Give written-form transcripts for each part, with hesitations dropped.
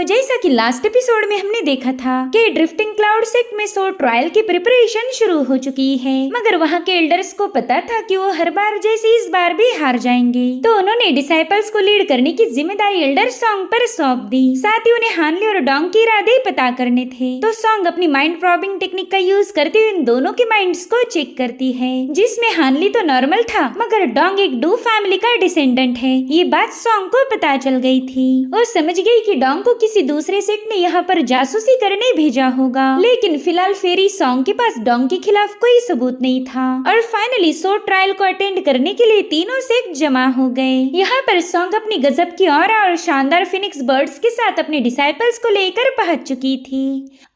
जैसा कि last episode में हमने देखा था कि ड्रिफ्टिंग क्लाउड सेक्ट में सो ट्रायल की प्रिपरेशन शुरू हो चुकी है, मगर वहाँ के एल्डर्स को पता था कि वो हर बार जैसे इस बार भी हार जाएंगे, तो उन्होंने डिसाइपल्स को लीड करने की जिम्मेदारी एल्डर सॉन्ग पर सौंप दी। साथ ही उन्हें हानली और डोंग के इरादे पता करने थे, तो सॉन्ग अपनी माइंड प्रॉबिंग टेक्निक का यूज करते हुए इन दोनों के माइंड्स को चेक करती है, जिसमें हानली तो नॉर्मल था मगर डोंग एक डू फैमिली का डिसेंडेंट है। ये बात सॉन्ग को पता चल गई थी। वो समझ गई कि डोंग को किसी दूसरे सेक्ट ने यहाँ पर जासूसी करने भेजा होगा, लेकिन फिलहाल फेरी सॉन्ग के पास डोंग के खिलाफ कोई सबूत नहीं था। और फाइनली सो ट्रायल को अटेंड करने के लिए तीनों सेक्ट जमा हो गए। यहाँ पर सॉन्ग अपनी गजब की ऑरा और शानदार फिनिक्स बर्ड्स के साथ अपने डिसाइपल्स को लेकर पहुंच चुकी थी।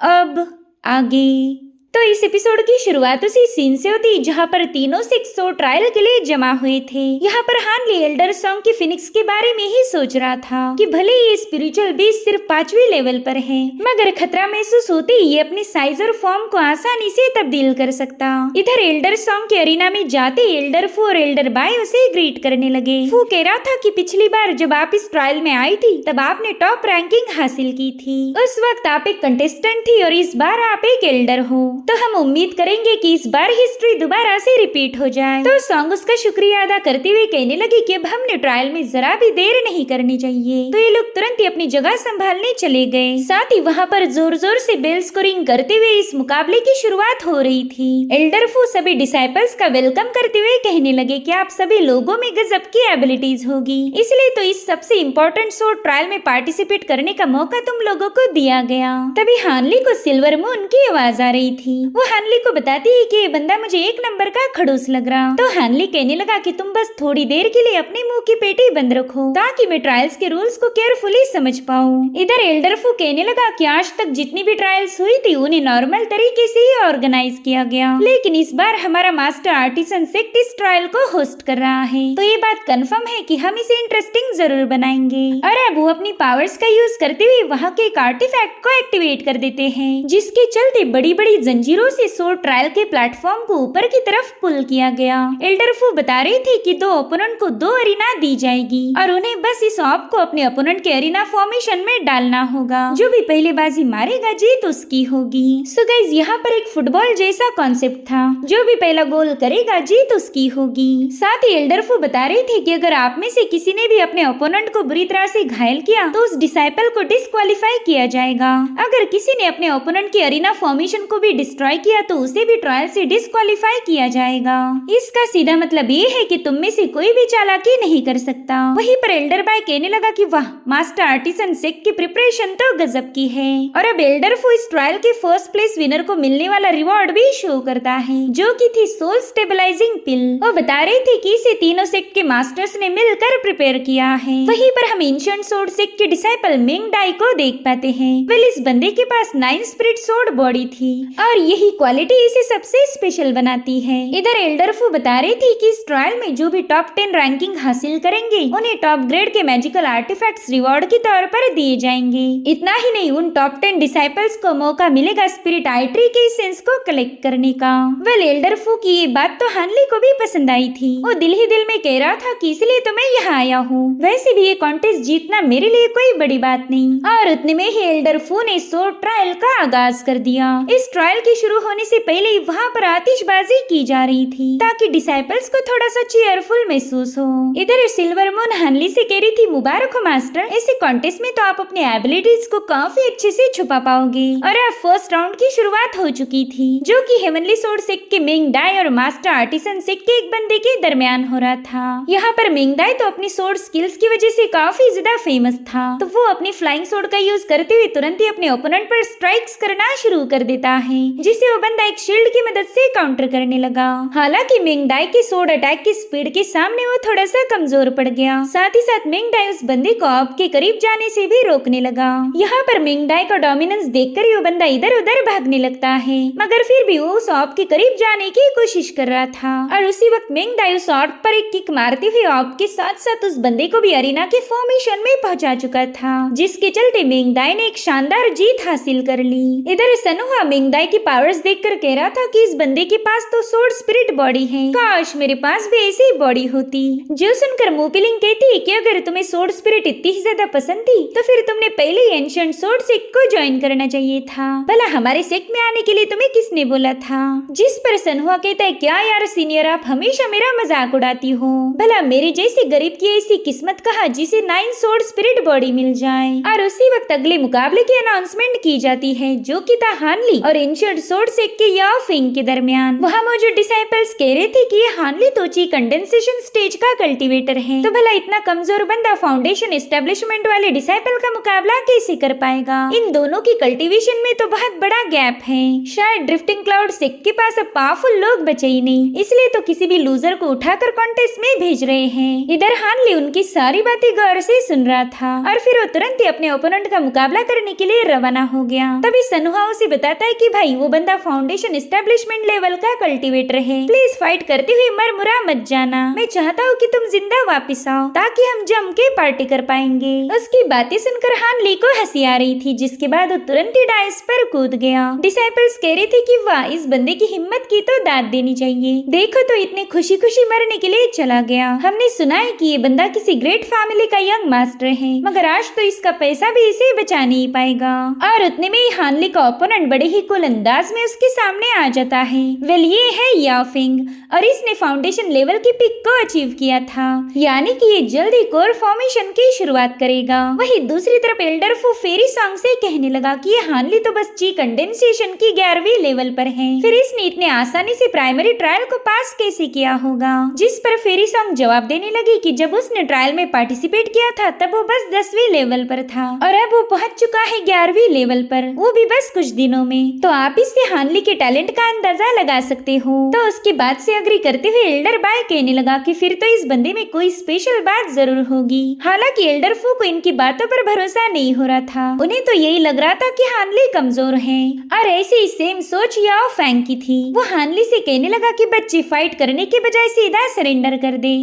अब आगे तो इस एपिसोड की शुरुआत उसी सीन से होती जहाँ पर तीनों सेक्ट सो ट्रायल के लिए जमा हुए थे। यहाँ पर हानली एल्डर सॉन्ग की फिनिक्स के बारे में ही सोच रहा था कि भले ये स्पिरिचुअल बीस्ट सिर्फ 5वीं लेवल पर है, मगर खतरा महसूस होते ही ये अपनी साइज और फॉर्म को आसानी से तब्दील कर सकता। इधर एल्डर सॉन्ग के अरीना में जाते एल्डर फू और एल्डर बाय उसे ग्रीट करने लगे। फू कह रहा था कि पिछली बार जब आप इस ट्रायल में आई थी तब आपने टॉप रैंकिंग हासिल की थी। उस वक्त आप एक कंटेस्टेंट थी और इस बार आप एक एल्डर हो, तो हम उम्मीद करेंगे कि इस बार हिस्ट्री दोबारा से रिपीट हो जाए। तो सॉन्ग उसका शुक्रिया अदा करते हुए कहने लगी कि अब हमने ट्रायल में जरा भी देर नहीं करनी चाहिए। तो ये लोग तुरंत ही अपनी जगह संभालने चले गए। साथ ही वहाँ पर जोर जोर से बेल स्कोरिंग करते हुए इस मुकाबले की शुरुआत हो रही थी। एल्डर फू सभी डिसाइपल्स का वेलकम करते हुए कहने लगे कि आप सभी लोगों में गजब की एबिलिटीज होगी, इसलिए तो इस सबसे इम्पोर्टेंट शो ट्रायल में पार्टिसिपेट करने का मौका तुम लोगों को दिया गया। तभी हानली को सिल्वर मून की आवाज आ रही थी। वो हानली को बताती है कि ये बंदा मुझे एक नंबर का खड़ूस लग रहा। तो हानली कहने लगा कि तुम बस थोड़ी देर के लिए अपने मुंह की पेटी बंद रखो ताकि मैं ट्रायल्स के रूल्स को केयरफुली समझ पाऊँ। इधर एल्डर फू कहने लगा कि आज तक जितनी भी ट्रायल्स हुई थी उन्हें नॉर्मल तरीके से ही ऑर्गेनाइज किया गया, लेकिन इस बार हमारा मास्टर आर्टिसन सेक्ट इस ट्रायल को होस्ट कर रहा है, तो ये बात कंफर्म है कि हम इसे इंटरेस्टिंग जरूर बनाएंगे। और अब वो अपनी पावर्स का यूज करते हुए वहाँ के एक आर्टिफैक्ट को एक्टिवेट कर देते हैं, जिसके चलते बड़ी बड़ी जंजीरों से सो ट्रायल के प्लेटफॉर्म को ऊपर की तरफ पुल किया गया। एल्डर फू बता रही थी कि दो ओपोनेंट को 2 अरीना दी जाएगी और उन्हें बस इस ऑप को अपने ओपोनेंट के अरीना फॉर्मेशन में डालना होगा। जो भी पहले बाजी मारेगा जीत उसकी होगी। सो गाइस, यहाँ पर एक फुटबॉल जैसा कॉन्सेप्ट था, जो भी पहला गोल करेगा जीत उसकी होगी। साथ ही एल्डर फू बता रही थी कि अगर आप में से किसी ने भी अपने ओपोनेंट को बुरी तरह से घायल किया तो उस डिसाइपल को डिस्क्वालीफाई किया जाएगा। अगर किसी ने अपने ओपोनेंट के अरीना फॉर्मेशन को भी डिस्ट्रॉय किया तो उसे भी ट्रायल से डिस्क्वालीफाई किया जाएगा। इसका सीधा मतलब ये है कि तुम में से कोई भी चालाकी नहीं कर सकता। वहीं पर एल्डर बाय कहने लगा कि वाह, मास्टर आर्टिसन सेक्ट की प्रिपरेशन तो गजब की है। और अब एल्डर फू इस ट्रायल के फर्स्ट प्लेस विनर को मिलने वाला रिवॉर्ड भी शो करता है, जो की थी सोल स्टेबलाइजिंग पिल। वो बता रही थी कि इसे तीनों सेक्ट के मास्टर्स ने मिलकर प्रिपेयर किया है। वहीं पर हम एंशिएंट सोर्ड सेक्ट के डिसाइपल मिंग डाई को देख पाते हैं। वेल, इस बंदे के पास 9 स्पिरिट सोर्ड बॉडी थी और यही क्वालिटी इसे सबसे स्पेशल बनाती है। इधर एल्डर फू बता रही थी कि इस ट्रायल में जो भी टॉप 10 रैंकिंग हासिल करेंगे उन्हें टॉप ग्रेड के मैजिकल आर्टिफैक्ट्स रिवॉर्ड के तौर पर दिए जाएंगे। इतना ही नहीं, उन टॉप 10 डिसाइपल्स को मौका मिलेगा स्पिरिट आई ट्री के एसेंस को कलेक्ट करने का। वेल, एल्डर फू की ये बात तो हानली को भी पसंद आई थी। वो दिल ही दिल में कह रहा था कि इसलिए तो मैं यहाँ आया हूँ। वैसे भी ये कॉन्टेस्ट जीतना मेरे लिए कोई बड़ी बात नहीं। और उतने में ही एल्डर फू ने सो ट्रायल का आगाज कर दिया। इस ट्रायल के शुरू होने से पहले ही वहाँ पर आतिशबाजी की जा रही थी ताकि डिसाइपल्स को थोड़ा सा चीयरफुल महसूस हो। इधर सिल्वर मून हानली से कह रही थी, मुबारक हो मास्टर, ऐसे कॉन्टेस्ट में तो आप अपने एबिलिटीज को काफी अच्छे से छुपा पाओगे। और अब फर्स्ट राउंड की शुरुआत हो चुकी थी, जो कि हेवनली सोर्ड सेक्ट के मिंग डाई और मास्टर आर्टिसन सेक्ट के एक बंदे के दरमियान हो रहा था। यहाँ पर मिंग डाई तो अपनी सोर्ड स्किल्स की वजह से काफी ज्यादा फेमस था, तो वो अपनी फ्लाइंग सोर्ड का यूज करते हुए तुरंत ही अपने ओपोनेंट पर स्ट्राइक्स करना शुरू कर देता है, जिसे वो बंदा एक शील्ड की मदद से काउंटर करने लगा। हालांकि मिंग डाई के सोर्ड अटैक की स्पीड के सामने वो थोड़ा सा कमजोर पड़ गया। साथ ही साथ मिंग डाई उस बंदे को ऑप के करीब जाने से भी रोकने लगा। यहाँ पर मिंग डाई का डोमिनेंस देखकर ही वो बंदा इधर उधर भागने लगता है, मगर फिर भी वो उस ऑप के करीब जाने की कोशिश कर रहा था। और उसी वक्त मिंग डाई उस ऑप पर एक किक मारते हुए ऑप के साथ साथ उस बंदे को भी अरीना के फॉर्मेशन में पहुंचा चुका था, जिसके चलते मिंग डाई ने एक शानदार जीत हासिल कर ली। इधर सनुहा मिंग डाई के पावर्स देखकर कह रहा था कि इस बंदे के पास तो सोर्ड स्पिरिट बॉडी है, काश मेरे पास भी ऐसी बॉडी होती। जो सुनकर मोपिलिंग कहती कि अगर तुम्हें सोर्ड स्पिरिट इतनी ही ज्यादा पसंद थी तो फिर तुमने पहले ही एंशिएंट सोर्ड सेक्ट को ज्वाइन करना चाहिए था। भला हमारे सेक्ट में आने के लिए तुम्हें किसने बोला था? जिस पर सनहुआ कहता है क्या यार सीनियर, आप हमेशा मेरा मजाक उड़ाती हो। भला मेरे जैसे गरीब की ऐसी किस्मत कहा जिसे 9 सोर्ड स्पिरिट बॉडी मिल जाए। और उसी वक्त अगले मुकाबले की अनाउंसमेंट की जाती है जो कि था हानली और एंशिएंट सोर्ड सेक्ट के याओ फेंग के दरमियान। वहाँ मौजूद डिसाइपल्स कह रहे थे कि ये हानली तोची कंडेंसेशन स्टेज का कल्टीवेटर है, तो भला इतना कमजोर बंदा फाउंडेशन एस्टेब्लिशमेंट वाले डिसाइपल का मुकाबला कैसे कर पाएगा? इन दोनों की कल्टीवेशन में तो बहुत बड़ा गैप है। शायद ड्रिफ्टिंग क्लाउड सेक्ट के पास अब पावरफुल लोग बचे ही नहीं, इसलिए तो किसी भी लूजर को उठाकर कॉन्टेस्ट में भेज रहे हैं। इधर हानली उनकी सारी बातें गौर से सुन रहा था और फिर वो तुरंत ही अपने ओपोनेंट का मुकाबला करने के लिए रवाना हो गया। तभी सनहुआ उसे बताता है कि भाई वो बंदा फाउंडेशन एस्टेब्लिशमेंट लेवल का कल्टीवेटर है, प्लीज फाइट करते हुए मर मुरा मत जाना। मैं चाहता हूँ कि तुम जिंदा वापस आओ ताकि हम जम के पार्टी कर पाएंगे। उसकी बातें सुनकर हानली को हंसी आ रही थी, जिसके बाद वो तुरंत ही डाइस पर कूद गया। डिसाइपल्स कह रहे थे कि वाह, इस बंदे की हिम्मत की तो दाद देनी चाहिए, देखो तो इतने खुशी खुशी मरने के लिए चला गया। हमने सुना है कि ये बंदा किसी ग्रेट फैमिली का यंग मास्टर है, मगर आज तो इसका पैसा भी इसे बचा नहीं पाएगा। और उतने में ही हानली का ओपोनेंट बड़े ही कुल अंदाज में उसके सामने आ जाता है। वेल ये है याओ फेंग और इसने फाउंडेशन लेवल की पिक को अचीव किया था, यानी कि ये जल्द ही कोर फॉर्मेशन की शुरुआत करेगा। वहीं दूसरी तरफ एल्डर फू फेरी सॉन्ग से कहने लगा कि ये हानली तो बस ची कंडेंसेशन की 11वीं लेवल पर है, फिर इसने इतने आसानी से प्राइमरी ट्रायल को पास कैसे किया होगा? जिस पर फेरी सॉन्ग जवाब देने लगी कि जब उसने ट्रायल में पार्टिसिपेट किया था तब वो बस 10वीं लेवल पर था और अब वो पहुंच चुका है 11वीं लेवल पर, वो भी बस कुछ दिनों में। तो आप इससे हानली के टैलेंट का अंदाजा लगा सकते हो। तो उसकी बात से अग्री करते हुए एल्डर बाय कहने लगा कि फिर तो इस बंदे में कोई स्पेशल बात जरूर होगी। हालांकि एल्डर फू को इनकी बातों पर भरोसा नहीं हो रहा था, उन्हें तो यही लग रहा था कि हानली कमजोर है। और ऐसे ही सेम सोच याओ फेंग की थी। वो हानली से कहने लगा कि बच्चे फाइट करने के बजाय सीधा सरेंडर कर दे।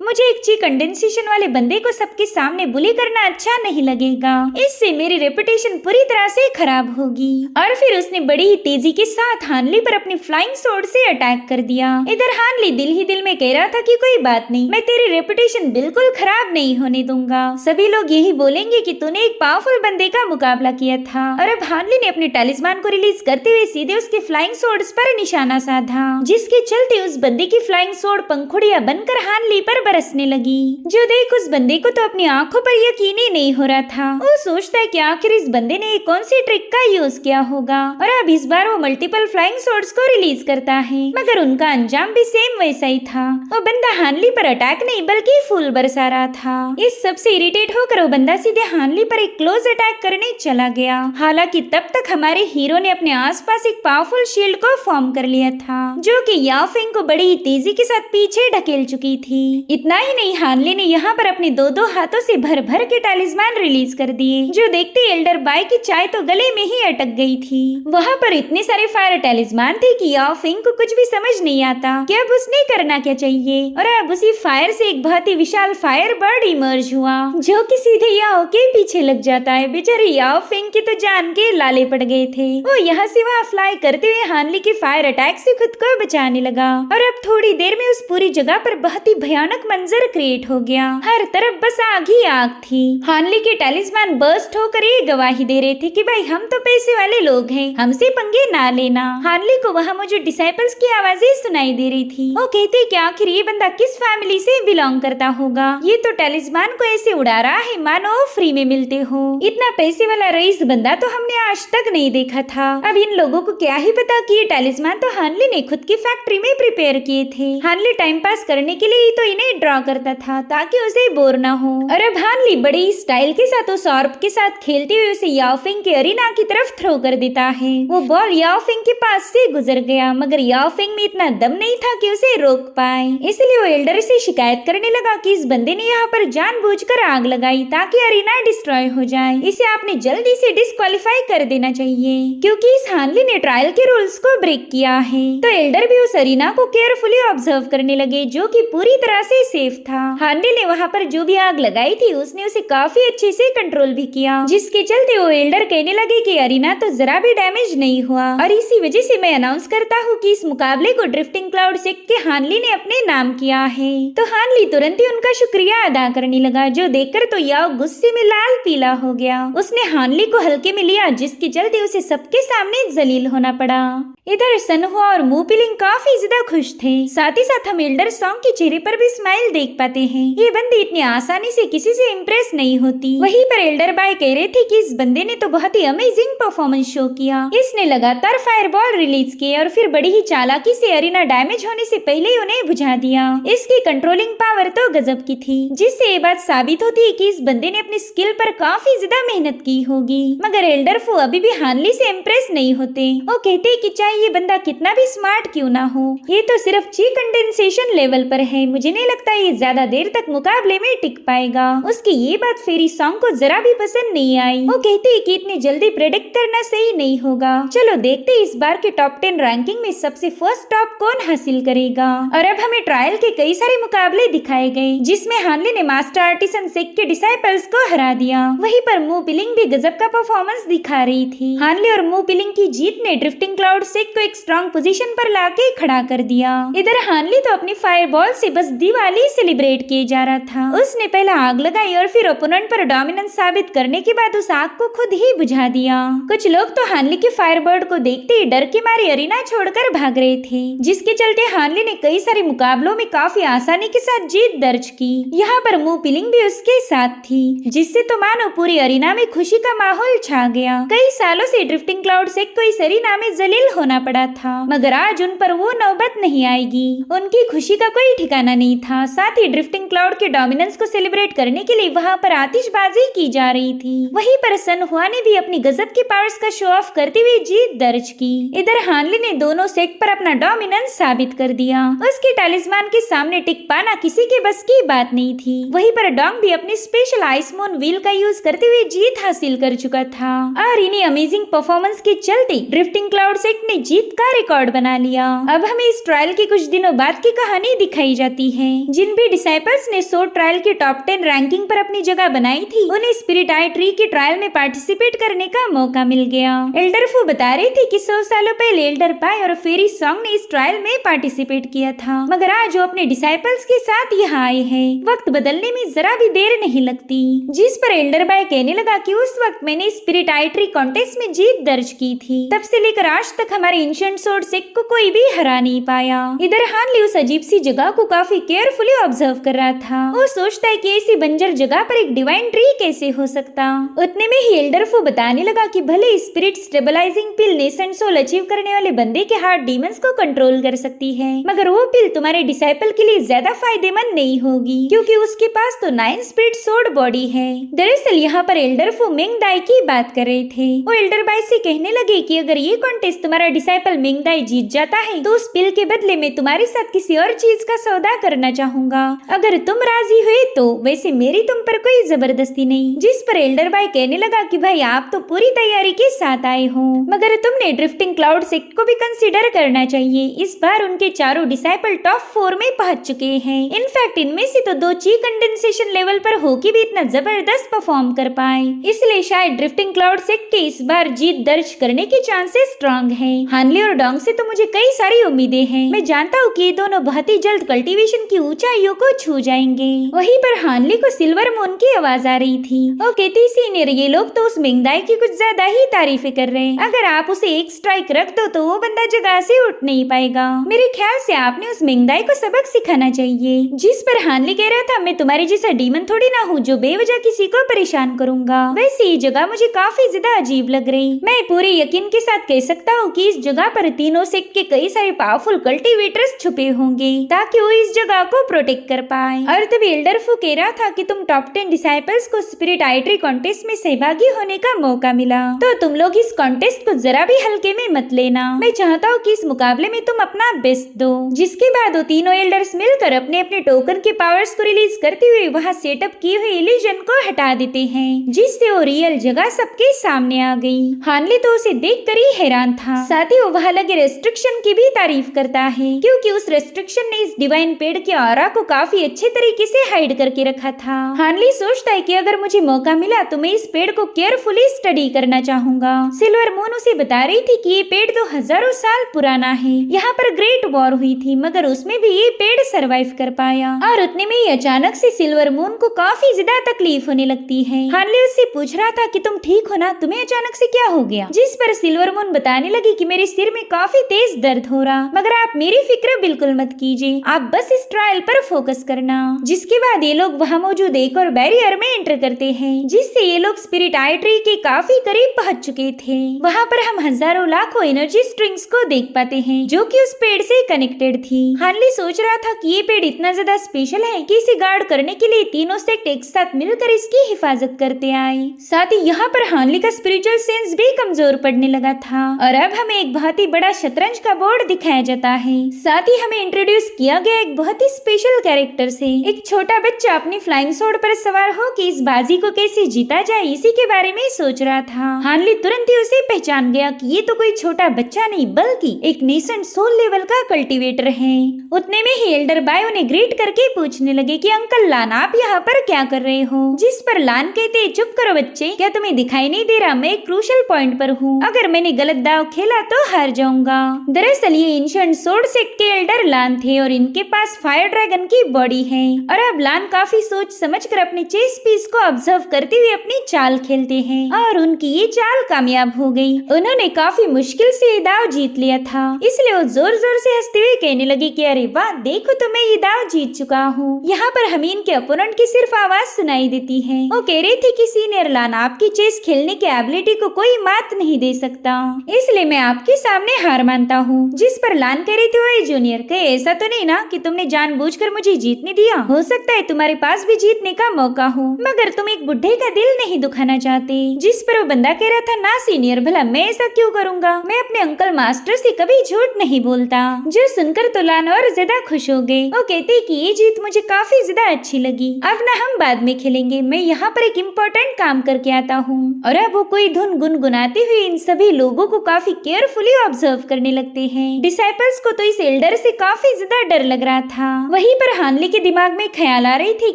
मुझे एक ची कंडेंसेशन वाले बंदे को सबके सामने बुली करना अच्छा नहीं लगेगा, इससे मेरी रेपुटेशन पूरी तरह से खराब होगी। और फिर उसने बड़ी ही तेजी के साथ हानली पर अपनी फ्लाइंग सोर्ड से अटैक कर दिया। इधर हानली दिल ही दिल में कह रहा था कि कोई बात नहीं, मैं तेरी रेपुटेशन बिल्कुल खराब नहीं होने दूंगा। सभी लोग यही बोलेंगे कि तूने एक पावरफुल बंदे का मुकाबला किया था। और अब हानली ने अपने टैलिस्मान को रिलीज करते हुए सीधे उसके फ्लाइंग सोर्ड्स पर निशाना साधा, जिसके चलते उस बंदे की फ्लाइंग सोर्ड पंखुड़िया बनकर हानली पर बरसने लगी। जो देख उस बंदे को तो अपनी आंखों पर यकीन ही नहीं हो रहा था। वो सोचता है कि आखिर इस बंदे ने कौन सी ट्रिक का यूज किया होगा। और अब इस बार वो मल्टीपल फ्लाइंग सोर्ड्स को रिलीज करता है, मगर उनका अंजाम भी सेम वैसा ही था। वो बंदा हानली पर अटैक नहीं बल्कि फूल बरसा रहा था। इस सब से इरिटेट होकर वो बंदा सीधे हानली पर एक क्लोज अटैक करने चला गया। हालांकि तब तक हमारे हीरो ने अपने आसपास एक पावरफुल शील्ड को फॉर्म कर लिया था, जो कि याओ फेंग को बड़ी ही तेजी के साथ पीछे ढकेल चुकी थी। इतना ही नहीं, हानली ने यहाँ पर अपने दो हाथों से भर भर के टैलिस्मान रिलीज कर दिए, जो देखते एल्डर बाय की चाय तो गले में ही अटक गई थी। वहाँ पर इतने सारे फायर टैलिस्मान थे कि याओ फेंग को कुछ भी समझ नहीं आता कि अब उसने करना क्या चाहिए। और अब उसी फायर से एक बहुत ही विशाल फायर बर्ड इमर्ज हुआ, जो कि सीधे याओ के पीछे लग जाता है। बेचारे याओ फेंग की तो जान के लाले पड़ गए थे। वो यहाँ से वहाँ फ्लाई करते हुए हानली के फायर अटैक से खुद को बचाने लगा। और अब थोड़ी देर में उस पूरी जगह पर बहुत ही भयानक मंजर क्रिएट हो गया। हर तरफ बस आग ही आग थी। हानली के टैलिस्मान बर्स्ट होकर ये गवाही दे रहे थे कि भाई हम तो पैसे वाले लोग हैं, हमसे पंगे ना लेना। हानली को वहाँ मौजूद डिसाइपल्स की आवाजें सुनाई दे रही थी। वो कहते कि आखिर ये बंदा किस फैमिली से बिलोंग करता होगा, ये तो टैलिस्मान को ऐसे उड़ा रहा है मानो फ्री में मिलते हो। इतना पैसे वाला रईस बंदा तो हमने आज तक नहीं देखा था। अब इन लोगों को क्या ही पता कि ये टैलिस्मान तो हानली ने खुद की फैक्ट्री में प्रिपेयर किए थे। हानली टाइम पास करने के लिए ही तो इन्हें ड्रॉ करता था ताकि उसे बोर ना हो। और अब हानली बड़ी स्टाइल के साथ उस ऑर्ब के साथ खेलते हुए उसे याओ फेंग के अरीना की तरफ थ्रो कर देता है। वो बॉल याओ फेंग के पास से गुजर गया, मगर याओ फेंग में इतना दम नहीं था कि उसे रोक पाए। इसलिए वो एल्डर से शिकायत करने लगा कि इस बंदे ने यहाँ पर जानबूझकर आग लगाई ताकि अरीना डिस्ट्रॉय हो जाए। इसे आपने जल्दी से डिस्क्वालीफाई कर देना चाहिए, क्योंकि इस हानली ने ट्रायल के रूल्स को ब्रेक किया है। तो एल्डर भी उस अरीना को केयरफुली ऑब्जर्व करने लगे, जो कि पूरी तरह से ही सेफ था। हानली ने वहाँ पर जो भी आग लगाई थी उसने उसे काफी अच्छे से कंट्रोल भी किया, जिसके चलते वो एल्डर कहने लगे कि अरीना तो जरा भी डैमेज नहीं हुआ। और इसी वजह से मैं अनाउंस करता हूँ कि इस मुकाबले को ड्रिफ्टिंग क्लाउड सेक्ट के हानली ने अपने नाम किया है। तो हानली तुरंत ही उनका शुक्रिया अदा करने लगा, जो देखकर तो याओ गुस्से में लाल पीला हो गया। उसने हानली को हल्के में लिया, जिसके चलते उसे सबके सामने जलील होना पड़ा। इधर सनहुआ और मुपिलिंग काफी ज्यादा खुश थे। साथ ही साथ हम एल्डर सॉन्ग के चेहरे पर भी स्माइल देख पाते हैं। ये बंदी इतनी आसानी से किसी से इम्प्रेस नहीं होती। वहीं पर एल्डर बाय कह रहे थे कि इस बंदे ने तो बहुत ही अमेजिंग परफॉर्मेंस शो किया। इसने लगातार फायरबॉल रिलीज किए और फिर बड़ी ही चालाकी से अरीना डैमेज होने से पहले ही उन्हें बुझा दिया। इसकी कंट्रोलिंग पावर तो गजब की थी, जिससे ये बात साबित होती है कि इस बंदे ने अपनी स्किल पर काफी ज्यादा मेहनत की होगी। मगर एल्डर फू अभी भी हानली से इम्प्रेस नहीं होते। वो कहते कि चाहे ये बंदा कितना भी स्मार्ट क्यों ना हो, ये तो सिर्फ ची कंडेंसेशन लेवल पर है। मुझे नहीं लगता ये ज्यादा देर तक मुकाबले में टिक पाएगा। उसकी ये बात फेरी सॉन्ग को जरा भी पसंद नहीं आई। वो कहते कि इतनी जल्दी प्रेडिक्ट करना सही नहीं होगा। चलो देखते इस बार के टॉप 10 रैंकिंग में सबसे फर्स्ट टॉप कौन हासिल करेगा। और अब हमें ट्रायल के कई सारे मुकाबले दिखाए गए, जिसमें हानली ने मास्टर आर्टिसन सेक के डिसाइपल्स को हरा दिया। वहीं पर मुपिलिंग भी गजब का परफॉर्मेंस दिखा रही थी। हानली और मुपिलिंग की जीत ने ड्रिफ्टिंग क्लाउड सेक को एक स्ट्रॉन्ग पोजीशन पर लाके खड़ा कर दिया। इधर हानली तो अपनी फायरबॉल से बस दिवाली सेलिब्रेट किए जा रहा था। उसने पहले आग लगाई और फिर ओपोनेंट पर डोमिनेंस साबित करने के बाद उस आग को खुद ही बुझा दिया। कुछ लोग तो हानली के फायरबर्ड को देखते ही डर के मारे अरीना छोड़कर भाग रहे थे, जिसके चलते हानली ने कई सारे मुकाबलों में काफी आसानी के साथ जीत दर्ज की। यहाँ पर मुपिलिंग भी उसके साथ थी, जिससे तो मानो पूरी अरीना में खुशी का माहौल छा गया। कई सालों से ड्रिफ्टिंग क्लाउड सेक को इस अरीना में जलील होना पड़ा था, मगर आज उन पर वो नौबत नहीं आएगी। उनकी खुशी का कोई ठिकाना नहीं था। साथ ही ड्रिफ्टिंग क्लाउड के डोमिनेंस को सेलिब्रेट करने के लिए वहाँ पर आतिशबाजी की जा रही थी। वहीं पर सनहुआ ने भी अपनी गजब के पावर्स का शो ऑफ करते हुए जीत दर्ज की। इधर हानली ने दोनों सेक्ट पर अपना डोमिनेंस साबित कर दिया। उसके टालिस्मान के सामने टिक पाना किसी के बस की बात नहीं थी। वहीं पर डोंग भी अपनी स्पेशल आइस मून व्हील का यूज करते हुए जीत हासिल कर चुका था। और इन्हीं अमेजिंग परफॉर्मेंस के चलते ड्रिफ्टिंग क्लाउड सेक्ट ने जीत का रिकॉर्ड बना लिया। अब हमें इस ट्रायल के कुछ दिनों बाद की कहानी दिखाई जाती है। जिन भी डिसाइपल्स ने सो ट्रायल के टॉप 10 रैंकिंग पर अपनी जगह बनाई थी, उन्हें स्पिरिट आई ट्री के ट्रायल में पार्टिसिपेट करने का मौका मिल गया। एल्डर फू बता रहे थे कि 100 सालों पहले एल्डर पाई और फेरी सॉन्ग ने इस ट्रायल में पार्टिसिपेट किया था, मगर आज वो अपने डिसाइपल्स के साथ यहाँ आए हैं। वक्त बदलने में जरा भी देर नहीं लगती। जिस पर एल्डर बाय कहने लगा कि उस वक्त मैंने स्पिरिट आई ट्री कॉन्टेस्ट में जीत दर्ज की थी, तब से लेकर आज तक हमारे एंशिएंट सोर्ड सेक को कोई भी हरा नहीं पाया। इधर हानली उस अजीब सी जगह को काफी केयरफुली ऑब्जर्व कर रहा था। वो सोचता है कि ऐसी बंजर जगह पर एक डिवाइन ट्री कैसे हो सकता। उतने में ही एल्डर फू बताने लगा कि भले स्पिरिट स्टेबलाइजिंग पिल नेसेंट सोल अचीव करने वाले बंदे के हार्ट डीमंस को कंट्रोल कर सकती है, मगर वो पिल तुम्हारे डिसाइपल के लिए ज्यादा फायदेमंद नहीं होगी, क्योंकि उसके पास तो 9 स्पिरिट सोर्ड बॉडी है। दरअसल यहाँ पर एल्डर फू मिंग दाई की बात कर रहे थे। वो एल्डर बाई से कहने लगे कि अगर ये कॉन्टेस्ट तुम्हारा डिसाइपल मिंग दाई जीत जाता है, तो उस पिल के बदले में तुम्हारे साथ किसी और चीज का सौदा करना चाहूंगा। अगर तुम राजी हुए तो, वैसे मेरी तुम पर कोई जबरदस्ती नहीं। जिस पर एल्डर बाई कहने लगा कि भाई आप तो पूरी तैयारी के साथ आए हो, मगर तुमने ड्रिफ्टिंग क्लाउड सेक्ट को भी कंसीडर करना चाहिए। इस बार उनके चारों डिसाइपल टॉप 4 में पहुंच चुके हैं। इनफैक्ट इनमें से तो 2 ची कंडेंसेशन लेवल पर होके भी इतना जबरदस्त परफॉर्म कर पाए, इसलिए शायद ड्रिफ्टिंग क्लाउड सेक्ट के इस बार जीत दर्ज करने के चांसेस स्ट्रांग हैं। हानली और डोंग से तो मुझे कई सारी उम्मीदें हैं। मैं जानता हूँ कि ये दोनों बहुत ही जल्द कल्टीवेशन की ऊंचाइयों को छू जाएंगे। वहीं पर हानली को सिल्वर मून की आवाज आ रही थी। वो कहती सीनियर, ये लोग तो उस मिंगदाई की कुछ ज्यादा ही तारीफें कर रहे हैं। अगर आप उसे एक स्ट्राइक रख दो तो वो बंदा जगह से उठ नहीं पाएगा। मेरे ख्याल से आपने उस मिंगदाई को सबक सिखाना चाहिए। जिस पर हानली कह रहा था, मैं तुम्हारे जैसा डीमन थोड़ी ना हूँ जो बेवजह किसी को परेशान करूंगा। वैसे ये जगह मुझे काफी ज्यादा अजीब लग रही। मैं पूरे यकीन के साथ कह सकता हूँ कि इस जगह पर तीनों सेक्ट के कई सारे पावरफुल कल्टीवेटर्स छुपे होंगे, ताकि वो इस जगह को प्रोटेक्ट कर पाए। और तभी एल्डर फू कह रहा था कि तुम टॉप 10 डिसाइपल्स को स्पिरिट आई ट्री कॉन्टेस्ट में सहभागी होने का मौका मिला, तो तुम लोग इस कॉन्टेस्ट को जरा भी हल्के में मत लेना। मैं चाहता हूँ कि इस मुकाबले में तुम अपना बेस्ट दो। जिसके बाद वो तीनों एल्डर्स मिलकर अपने अपने टोकन के पावर्स को रिलीज करते हुए वहाँ सेटअप किए हुए इल्यूजन को हटा देते हैं, जिससे वो रियल जगह सबके सामने आ गई। हानली तो उसे देख कर ही हैरान था। साथ ही वो वहाँ लगे रेस्ट्रिक्शन की भी तारीफ करता है, क्योंकि उस रेस्ट्रिक्शन ने इस डिवाइन पेड़ के ऑरा को काफी अच्छे तरीके से हाइड करके रखा था। हानली सोचता है कि अगर मुझे मौका मिला तो मैं इस पेड़ को केयरफुली स्टडी करना चाहूंगा। सिल्वर मून उसे बता रही थी कि ये पेड़ तो हजारों साल पुराना है। यहाँ पर ग्रेट वॉर हुई थी, मगर उसमें भी ये पेड़ सरवाइव कर पाया। और उतने में ही अचानक से सिल्वर मून को काफी ज्यादा तकलीफ होने लगती है। हानली उससे पूछ रहा था कि तुम ठीक हो ना, तुम्हें अचानक से क्या हो गया? जिस पर सिल्वर मून बताने लगी कि मेरे सिर में काफी तेज दर्द हो रहा, मगर आप मेरी फिक्र बिल्कुल मत कीजिए, आप बस इस ट्रायल पर फोकस करना। जिसके बाद ये लोग वहाँ मौजूद एक और बैरियर में एंटर करते हैं, जिससे ये लोग स्पिरिट आई ट्री के काफी करीब पहुँच चुके थे। वहाँ पर हम हजारों लाखों एनर्जी स्ट्रिंग्स को देख पाते हैं, जो कि उस पेड़ से कनेक्टेड थी। हानली सोच रहा था कि ये पेड़ इतना ज्यादा स्पेशल है कि इसे गार्ड करने के लिए तीनों सेक्ट एक साथ मिलकर इसकी हिफाजत करते आए। साथ ही यहाँ पर हानली का स्पिरिचुअल सेंस भी कमजोर पड़ने लगा था। और अब हमें एक बहुत ही बड़ा शतरंज का बोर्ड दिखाया जाता है। साथ ही हमें इंट्रोड्यूस किया गया एक बहुत ही स्पेशल कैरेक्टर से। एक छोटा बच्चा अपनी फ्लाइंग स्वॉर्ड पर सवार हो कि इस बाजी को कैसे जीता जाए इसी के बारे में सोच रहा था। हानली तुरंत ही उसे पहचान गया कि ये तो कोई छोटा बच्चा नहीं बल्कि एक नेसेंट सोल लेवल का कल्टीवेटर है। उतने में ही एल्डर बाय उन्हें ग्रीट करके पूछने लगे कि अंकल लान आप यहाँ पर क्या कर रहे हो? जिस पर लान कहते चुप करो बच्चे, क्या तुम्हें दिखाई नहीं दे रहा मैं एक क्रूशल पॉइंट पर हूँ, अगर मैंने गलत दाव खेला तो हार जाऊंगा। दरअसल ये एंशिएंट सोर्ड सेक्ट के एल्डर लान थे और इनके पास फायर ड्रैगन की बॉडी है। और अब लान काफी सोच समझकर अपने चेस पीस को ऑब्जर्व करते हुए अपनी चाल खेलते हैं और उनकी ये चाल कामयाब हो गई। उन्होंने काफी मुश्किल से ये दाव जीत लिया था, इसलिए वो जोर जोर से हंसते हुए कहने लगे कि अरे वाह देखो तो मैं ये दाव जीत चुका हूँ। यहाँ पर हमें इनके अपोनेंट की सिर्फ आवाज सुनाई देती है। वो कह रही थी कि सीनियर लान आपकी चेस खेलने की एबिलिटी को कोई मात नहीं दे सकता, इसलिए मैं आपके सामने हार मानता हूँ। जिस पर लान कह रही थी वो जूनियर कहे ऐसा तो नहीं ना कि तुमने जानबूझकर मुझे जीतने दिया, हो सकता है तुम्हारे पास भी जीतने का मौका हो, मगर तुम एक बुढ़े का दिल नहीं दुखाना चाहते। जिस पर वो बंदा कह रहा था ना सीनियर भला मैं ऐसा क्यों करूँगा, मैं अपने अंकल मास्टर से कभी झूठ नहीं बोलता। जो सुनकर तो लान और ज्यादा खुश हो गए। वो कहते कि ये जीत मुझे काफी ज्यादा अच्छी लगी, अब ना हम बाद में खेलेंगे, मैं यहाँ पर एक इम्पोर्टेंट काम करके आता हूँ। और अब वो कोई धुन गुनगुनाते हुए इन सभी लोगों को काफी केयरफुली ऑब्जर्व करने लगते हैं। डिसाइपल्स को तो इस एल्डर से काफी ज्यादा डर लग रहा था। वहीं पर हानली के दिमाग में ख्याल आ रही थी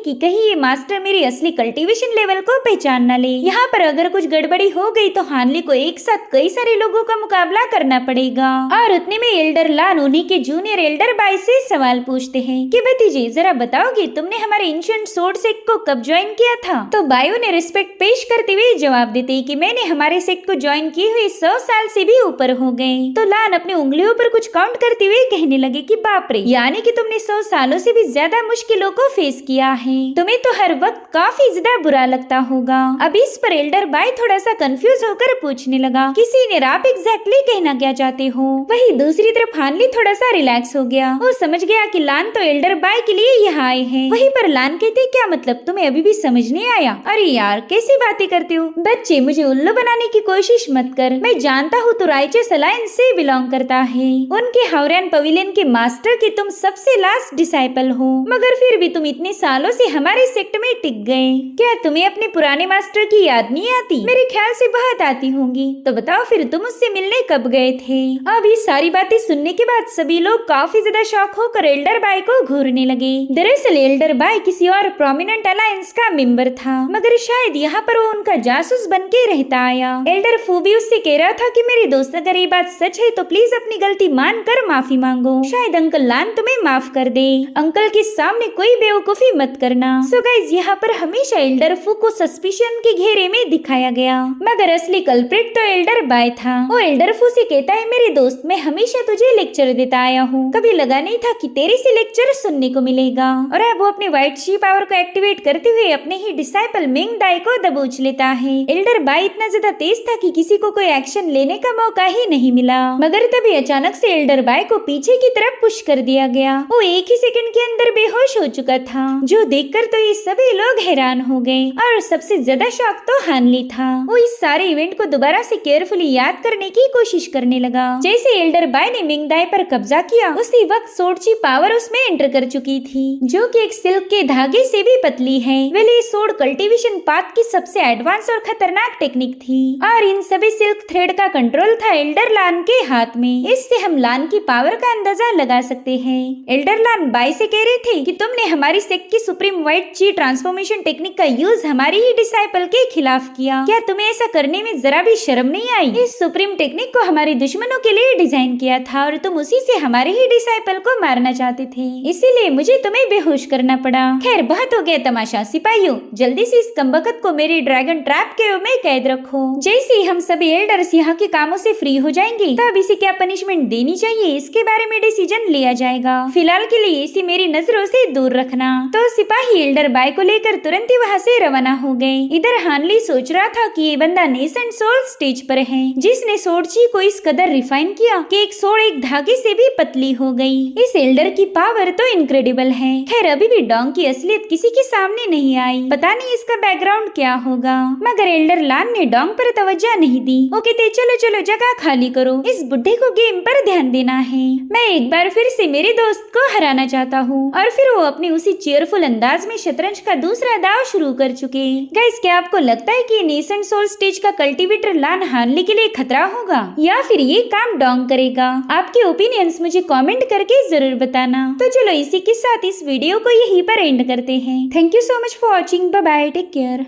कि कहीं ये मास्टर मेरी असली कल्टीवेशन लेवल को पहचान न ले। यहाँ पर अगर कुछ गड़बड़ी हो गई तो हानली को एक साथ कई सारे लोगों का मुकाबला करना पड़ेगा। और उतने में एल्डर लान उन्हीं के जूनियर एल्डर बाय से सवाल पूछते हैं कि भतीजे जरा बताओगे तुमने हमारे एंशिएंट सोर्ड सेक्ट को कब ज्वाइन किया था? तो बायो ने रिस्पेक्ट पेश करते हुए जवाब देते कि मैंने हमारे सेक्ट को ज्वाइन किए हुए 100 साल से भी ऊपर हो गए। तो लान अपनी उंगलियों पर कुछ काउंट करते हुए कहने लगे कि बाप रे, यानी कि तुमने 100 सालों से भी ज्यादा मुश्किलों को फेस किया है, तुम्हें तो हर वक्त काफी ज्यादा बुरा लगता होगा। अब इस पर एल्डर बाय थोड़ा सा कंफ्यूज होकर पूछने लगा कि सीनियर आप एग्जैक्टली कहना क्या चाहते हो? वही दूसरी तरफ हानली थोड़ा सा रिलैक्स हो गया, वो समझ गया कि लान तो एल्डर बाय के लिए यहाँ आए हैं। वहीं पर लान कहते क्या मतलब तुम्हें अभी भी समझ नहीं आया? अरे यार कैसी बातें करते हो बच्चे, मुझे उल्लू बनाने की कोशिश मत कर, मैं जानता हूँ तू राइचस अलायंस से बिलोंग करता है, उनके हाउरियन पवेलियन के मास्टर के तुम सबसे लास्ट डिसाइपल हो, मगर फिर भी तुम इतने सालों से हमारे सेक्ट में टिक गए। क्या तुम्हें अपने पुराने मास्टर की याद नहीं आती? मेरे ख्याल से बहुत आती होंगी, तो बताओ फिर तुम उससे मिलने कब गए थे? अब ये सारी बातें सुनने के बाद सभी लोग काफी ज्यादा शॉक होकर एल्डर बाय को घूरने लगे। दरअसल एल्डर बाय किसी और प्रोमिनेंट अलायंस का मेंबर था, मगर शायद यहाँ पर वो उनका जासूस बन के रहता आया। एल्डर फूबी उससे कह रहा था कि मेरे दोस्त अगर ये बात सच है तो प्लीज अपनी गलती मानकर माफी मांगो, शायद अंकल लान तुम्हें माफ कर दे, अंकल के सामने कोई बेवकूफी मत करना। सो गाइस यहाँ पर हमेशा एल्डर फू को सस्पिशन के घेरे में दिखाया गया, मगर असली कल्प्रिट तो एल्डर बाय था। वो एल्डर फू से कहता है मेरे दोस्त मैं हमेशा तुझे लेक्चर देता आया हूँ, कभी लगा नहीं था कि तेरे से लेक्चर सुनने को मिलेगा। और अब वो अपने व्हाइट शी पावर को एक्टिवेट करते हुए अपने ही डिसाइपल मिंग दाई को दबोच लेता है। एल्डर बाय इतना ज्यादा तेज था कि किसी को कोई एक्शन लेने का मौका ही नहीं मिला, मगर तभी अचानक से एल्डर बाय को पीछे की तरफ पुश कर दिया गया। वो एक ही सेकंड के अंदर बेहोश हो चुका था, जो देखकर तो ये सभी लोग हैरान हो गए और सबसे ज्यादा शॉक तो हानली था। वो इस सारे इवेंट को दोबारा से केयरफुली याद करने की कोशिश करने लगा। जैसे एल्डर बाय ने मिंग दाई पर कब्जा किया उसी वक्त सोर्ड पावर उसमें एंटर कर चुकी थी, जो कि एक सिल्क के धागे से भी पतली है। वेले सोर्ड कल्टीवेशन पाथ की सबसे एडवांस और खतरनाक टेक्निक थी और इन सभी सिल्क थ्रेड का कंट्रोल था एल्डर एल्डर लान के हाथ में। इससे हम लान की पावर का अंदाजा लगा सकते हैं। एल्डर लान बाई से कह रहे थे कि तुमने हमारी सेक्ट की सुप्रीम वाइट ची ट्रांसफॉर्मेशन टेक्निक का यूज हमारी ही डिसाइपल के खिलाफ किया। क्या तुम्हें ऐसा करने में जरा भी शर्म नहीं आई? इस सुप्रीम टेक्निक को हमारे दुश्मनों के लिए डिजाइन किया था और तुम उसी से हमारे ही डिसाइपल को मारना चाहते थे, इसीलिए मुझे तुम्हें बेहोश करना पड़ा। खैर बहुत हो गया तमाशा। सिपाहियों, जल्दी से इस कमबख्त को मेरी ड्रैगन ट्रैप के में कैद रखो। जैसे ही हम सभी एल्डर्स यहाँ के कामों से फ्री हो जाएंगे तब इसे क्या पनिशमेंट देनी चाहिए इसके बारे में डिसीजन लिया जाएगा। फिलहाल के लिए इसे मेरी नजरों से दूर रखना। तो सिपाही एल्डर बाय को लेकर तुरंत ही वहाँ से रवाना हो गए। इधर हानली सोच रहा था कि ये बंदा नेसेंट सोल स्टेज पर है, जिसने सोडची को इस कदर रिफाइन किया कि एक सोड एक धागे से भी पतली हो गई। इस एल्डर की पावर तो इनक्रेडिबल है। खैर अभी भी डोंग की असलियत किसी के सामने नहीं आई। पता नहीं इसका बैकग्राउंड क्या होगा। मगर एल्डर लान ने डोंग पर तवज्जो नहीं दी। वो कहते चलो चलो जगह खाली करो, इस बुढ़े को गेम पर ध्यान देना है। मैं एक बार फिर से मेरे दोस्त को हराना चाहता हूँ। और फिर वो अपनी उसी चीयरफुल अंदाज में शतरंज का दूसरा दाव शुरू कर चुके। गाइस, क्या आपको लगता है कि नेसेंट सोल स्टेज का कल्टीवेटर लान हानली के लिए खतरा होगा या फिर ये काम डोंग करेगा? आपके ओपिनियंस मुझे कमेंट करके जरूर बताना। तो चलो इसी के साथ इस वीडियो को यहीं पर एंड करते हैं। Thank you so much for watching. Bye bye, take care.